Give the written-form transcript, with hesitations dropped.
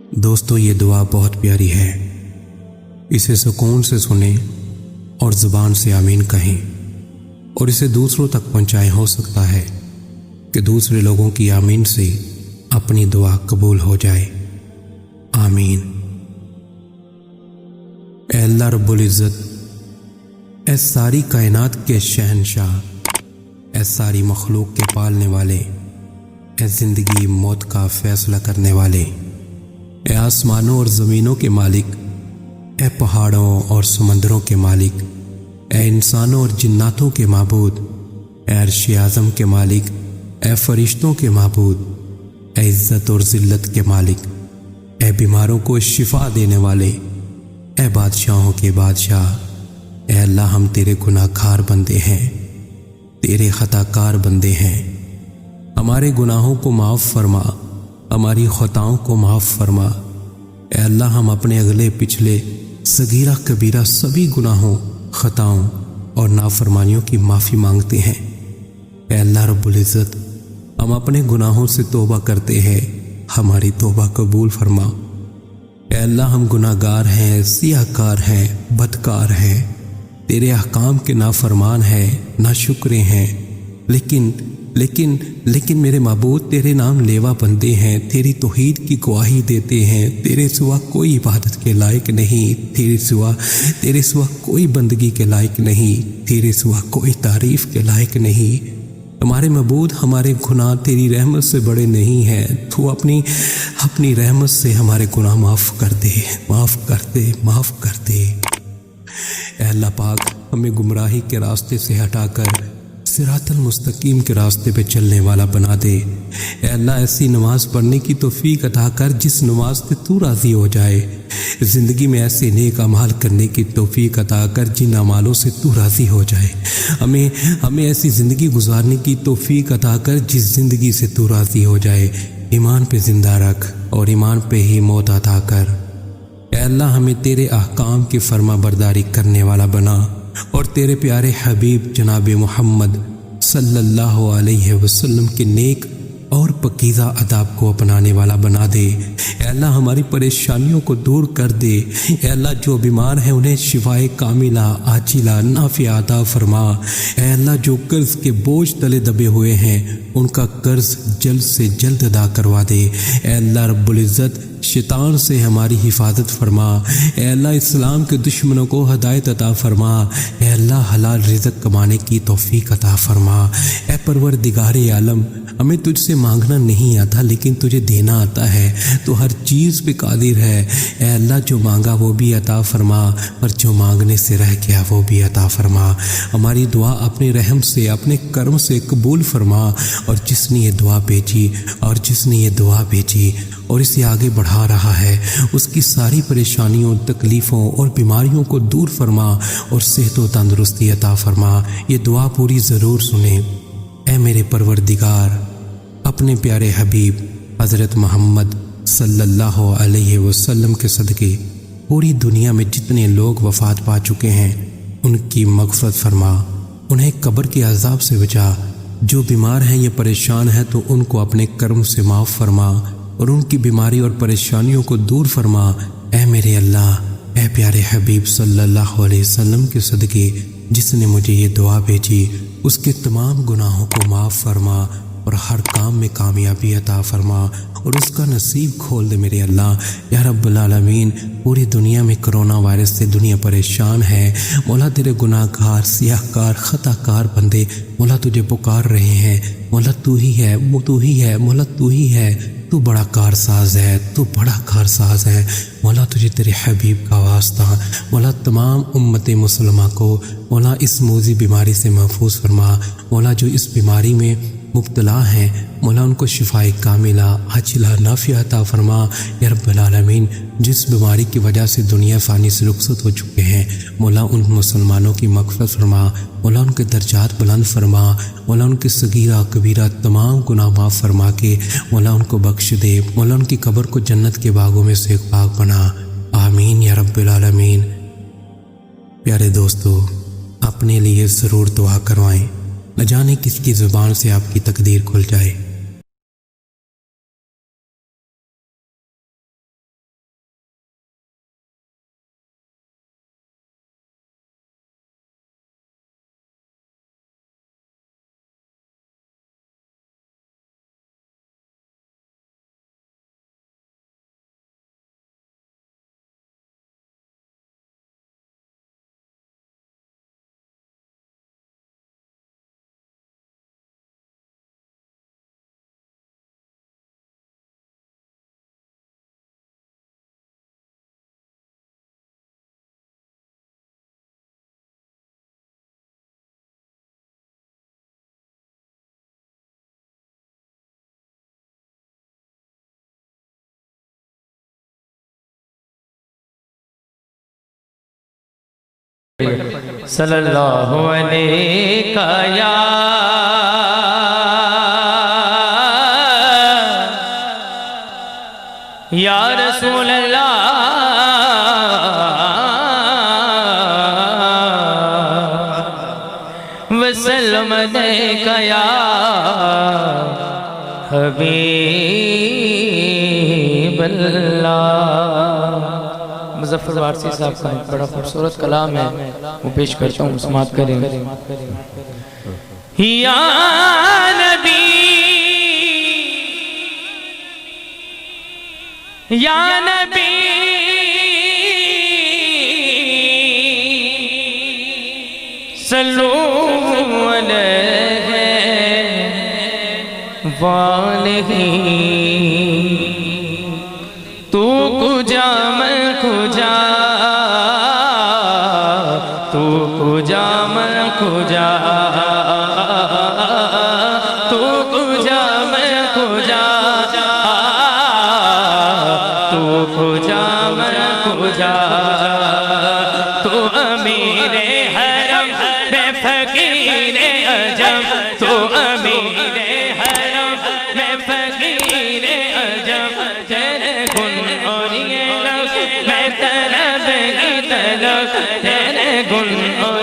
दोस्तों ये दुआ बहुत प्यारी है, इसे सुकून से सुने और ज़ुबान से आमीन कहें और इसे दूसरों तक पहुंचाएं। हो सकता है कि दूसरे लोगों की आमीन से अपनी दुआ कबूल हो जाए। आमीन। ऐ अल्लाह रब्बुल इज़्ज़त, ऐ सारी कायनात के शहंशाह, ऐ सारी मखलूक के पालने वाले, ऐ ज़िंदगी मौत का फैसला करने वाले, ऐ आसमानों और ज़मीनों के मालिक, ऐ पहाड़ों और समंदरों के मालिक, ऐ इंसानों और जिन्नातों के माबूद, ऐ अर्श आज़म के मालिक, ऐ फरिश्तों के माबूद, ऐ इज़्ज़त और ज़िल्लत के मालिक, ऐ बीमारों को शिफा देने वाले, ऐ बादशाहों के बादशाह, ऐ अल्लाह हम तेरे गुनाहगार बंदे हैं, तेरे खताकार बंदे हैं। हमारे गुनाहों को माफ़ फरमा, हमारी खताओं को माफ़ फरमा। ऐ अल्लाह हम अपने अगले पिछले सगीरा कबीरा सभी गुनाहों, खताओं और नाफरमानियों की माफ़ी मांगते हैं। ऐ अल्लाह रब्बुल इज़्ज़त, हम अपने गुनाहों से तौबा करते हैं, हमारी तौबा कबूल फरमा। ऐ अल्लाह हम गुनाहगार हैं, सियाहकार हैं, बदकार हैं, तेरे अहकाम के नाफरमान हैं, नाशुक्रे हैं, लेकिन मेरे माबूद तेरे नाम लेवा बंदे हैं, तेरी तौहीद की गवाही देते हैं। तेरे सिवा कोई इबादत के लायक नहीं, तेरे सिवा कोई बंदगी के लायक नहीं, तेरे सिवा कोई तारीफ़ के लायक नहीं। हमारे माबूद हमारे गुनाह तेरी रहमत से बड़े नहीं हैं। तू अपनी रहमत से हमारे गुनाह माफ़ कर दे, माफ़ कर दे, माफ़ कर दे। ऐ अल्लाह पाक, हमें गुमराही के रास्ते से हटाकर सिरातल मुस्तकीम के रास्ते पे चलने वाला बना दे। ऐ अल्लाह ऐसी नमाज पढ़ने की तौफीक अता कर जिस नमाज से तू राज़ी हो जाए। ज़िंदगी में ऐसे नेक अमाल करने की तौफीक अता कर जिन अमालों से तू राज़ी हो जाए। हमें ऐसी ज़िंदगी गुजारने की तौफीक अता कर जिस ज़िंदगी से तू राज़ी हो जाए। ईमान पे ज़िंदा रख और ईमान पे ही मौत अता कर। ऐ अल्लाह हमें तेरे अहकाम की फर्मा बरदारी करने वाला बना और तेरे प्यारे हबीब जनाब मुहम्मद सल्लल्लाहु अलैहि वसल्लम के नेक और पकीज़ा अदाब को अपनाने वाला बना दे। ऐ अल्लाह हमारी परेशानियों को दूर कर दे। ऐ अल्लाह जो बीमार हैं उन्हें शिफाए कामिला आजिला नाफिया अता फरमा। ऐ अल्लाह जो कर्ज के बोझ तले दबे हुए हैं उनका कर्ज जल्द से जल्द अदा करवा दे। ऐ अल्लाह रब्बुल इज़्ज़त, शैतान से हमारी हिफाजत फरमा। ऐ अल्लाह इस्लाम के दुश्मनों को हदायत अता फरमा। ऐ अल्लाह हलाल रिज़्क़ कमाने की तौफीक अता फरमा। ऐ परवरदिगारे आलम, हमें तुझसे मांगना नहीं आता लेकिन तुझे देना आता है। तो हर चीज़ पे कादिर है। ऐ अल्लाह जो मांगा वो भी अता फरमा और जो मांगने से रह गया वो भी अता फरमा। हमारी दुआ अपने रहम से, अपने कर्म से कबूल फरमा। और जिसने ये दुआ भेजी और इसे आगे बढ़ा रहा है उसकी सारी परेशानियों, तकलीफ़ों और बीमारियों को दूर फरमा और सेहत व तंदुरुस्ती अता फरमा। ये दुआ पूरी ज़रूर सुने। ऐ मेरे परवरदिगार, अपने प्यारे हबीब हज़रत मोहम्मद सल्लल्लाहु अलैहि वसल्लम के सदक़े पूरी दुनिया में जितने लोग वफ़ात पा चुके हैं उनकी मग़फ़िरत फरमा, उन्हें कब्र के अज़ाब से बचा। जो बीमार हैं या परेशान हैं तो उनको अपने कर्म से माफ़ फरमा और उनकी बीमारी और परेशानियों को दूर फरमा। ऐ मेरे अल्लाह, ऐ प्यारे हबीब सल्लल्लाहु अलैहि वसल्लम के सदक़े जिसने मुझे ये दुआ भेजी उसके तमाम गुनाहों को माफ़ फरमा और हर काम में कामयाबी अता फरमा और उसका नसीब खोल दे मेरे अल्लाह। या रब्बुल आलमीन, पूरी दुनिया में कोरोना वायरस से दुनिया परेशान है। मौला तेरे गुनाहगार, सियाहकार, खताकार बंदे मौला तुझे पुकार रहे हैं। मौला तू ही है, वो तू ही है, मौला तू ही है। तू बड़ा कारसाज है, तू बड़ा कारसाज है। मौला तुझे तेरे हबीब का वास्ता, मौला तमाम उम्मत मुसलमा को मौला इस मूज़ी बीमारी से महफूज फरमा। मौला जो इस बीमारी में मुब्तला हैं मौला उनको शिफाए कामिला आजिला नाफिया अता फरमा। या रब्बल आलमीन, जिस बीमारी की वजह से दुनिया फ़ानी से रुखसत हो चुके हैं मौला उन मुसलमानों की मग़फ़िरत फरमा। मौला उनके दर्जात बुलंद फरमा। मौला उनके सगीरा कबीरा तमाम गुनाह माफ़ फरमा के मौला उनको बख्श दे। मौला उनकी कब्र को जन्नत के बागों में से एक बाग बना। आमीन या रब्बल आलमीन। प्यारे दोस्तों, अपने लिए ज़रूर दुआ करवाएं, न जाने किसकी ज़ुबान से आपकी तकदीर खुल जाए। صلی اللہ علیہ یا رسول اللہ وسلم علیکہ یا حبیب اللہ۔ مظفر وارسی صاحب کا بڑا خوبصورت کلام ہے، وہ پیش کرتا ہوں، سماعت کریں۔ یا نبی یا نبی صلو علیہ وآلہ، تو کجا میں کجا، تو کجا میں کجا، تو کجا میں کجا، تو کجا میں کجا، تو امیر حرم میں فقیر عجم، تو امیر حرم میں فقیر عجم، تیرے گن اور یہ لفظ میں طلب کی طلب، تیرے گن اور